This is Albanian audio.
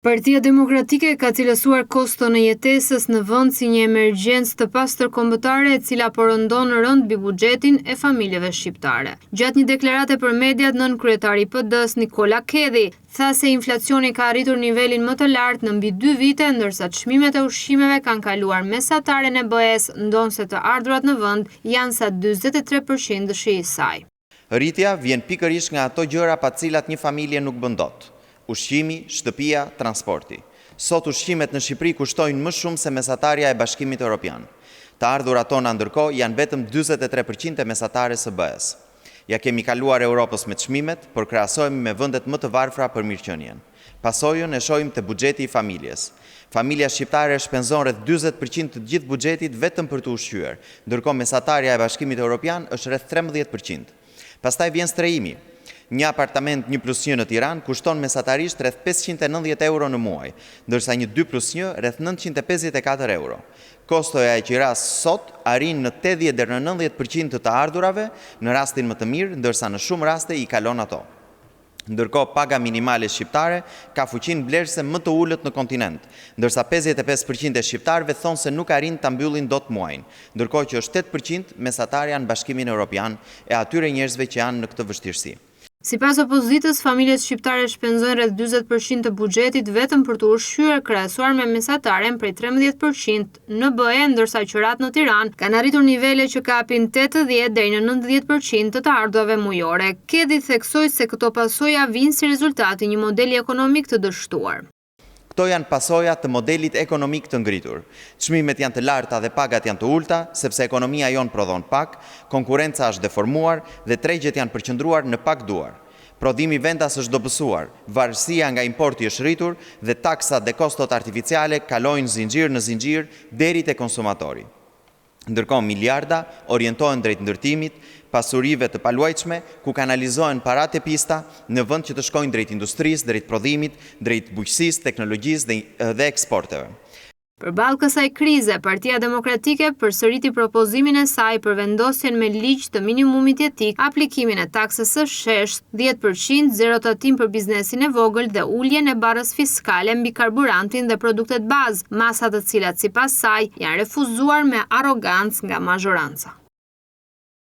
Partia Demokratike ka cilësuar koston e jetesës në vend si një emergjencë të pastërkombëtare e cila po rëndon rënd mbi buxhetin e familjeve shqiptare. Gjatë një deklarate për mediat, nën kryetari i PD-s Nikola Kedhi tha se inflacioni ka arritur nivelin më të lartë në mbi 2 vite, ndërsa çmimet e ushqimeve kanë kaluar mesataren e BE-s, ndonse të ardhurat në vend janë sa 43% dëshi i saj. Rritja vjen pikërisht nga ato gjëra pa cilat një familje nuk bën dot. Ushqimi, shtëpia, transporti. Sot ushqimet në Shqipëri kushtojnë më shumë se mesatarja e Bashkimit Evropian. Të ardhurat tona ndërkohë janë vetëm 43% e mesatares së BE-s. Ja kemi kaluar Europës me çmimet, por krahasohemi me vendet më të varfra për mirëqenien. Pasojën e shohim te buxheti i familjes. Familja shqiptare shpenzon rreth 40% të gjithë buxhetit vetëm për të ushqyer, ndërkohë mesatarja e Bashkimit Evropian është rreth 13%. Pastaj vjen strehimi. Një apartament 1+1 në Tiranë kushton mesatarisht rreth 590 euro në muaj, ndërsa një 2+1 rreth 954 euro. Kostoja e qiras sot arrin në 80 deri në 90% të ardhurave në rastin më të mirë, ndërsa në shumë raste i kalon ato. Ndërkohë paga minimale shqiptare ka fuqinë blerëse më të ulët në kontinent, ndërsa 55% e shqiptarëve thonë se nuk arrin ta mbyllin dot muajin, ndërkohë që është 8% mesatarja në Bashkimin Evropian e atyre njerëzve që janë në këtë vështirësi. Sipas opozitës, familjet shqiptare shpenzojnë rreth 40% të buxhetit vetëm për të ushqyer, krahasuar me mesataren prej 13% në BE, ndërsa qyrat në Tiranë kanë arritur nivele që kapin 80 deri në 90% të ardhurave mujore. Kedhi theksoi se këto pasoja vijnë si rezultati një modeli ekonomik të dështuar. Këto janë pasoja të modelit ekonomik të ngritur. Çmimet janë të larta dhe pagat janë të ulta, sepse ekonomia jonë prodhon pak, konkurenca është deformuar dhe tregjet janë përqendruar në pak duar. Prodhimi vendas është dobësuar, varësia nga importi është rritur dhe taksat dhe kostot artificiale kalojnë zinxhir në zinxhir deri te konsumatori. Ndërkohë miliarda orientohen drejt ndërtimit, pasurive të paluajtshme, ku kanalizohen paratë e pista në vend që të shkojnë drejt industrisë, drejt prodhimit, drejt bujqësisë, teknologjisë dhe eksporteve. Përballë kësaj krize, Partia Demokratike përsëriti propozimin e saj për vendosjen me ligj të minimumit jetik, aplikimin e taksës së shesht, 10%, zero tatim për biznesin e vogël dhe uljen e barrës fiskale mbi karburantin dhe produktet bazë, masa të cilat sipas saj janë refuzuar me arrogancë nga mazhoranca.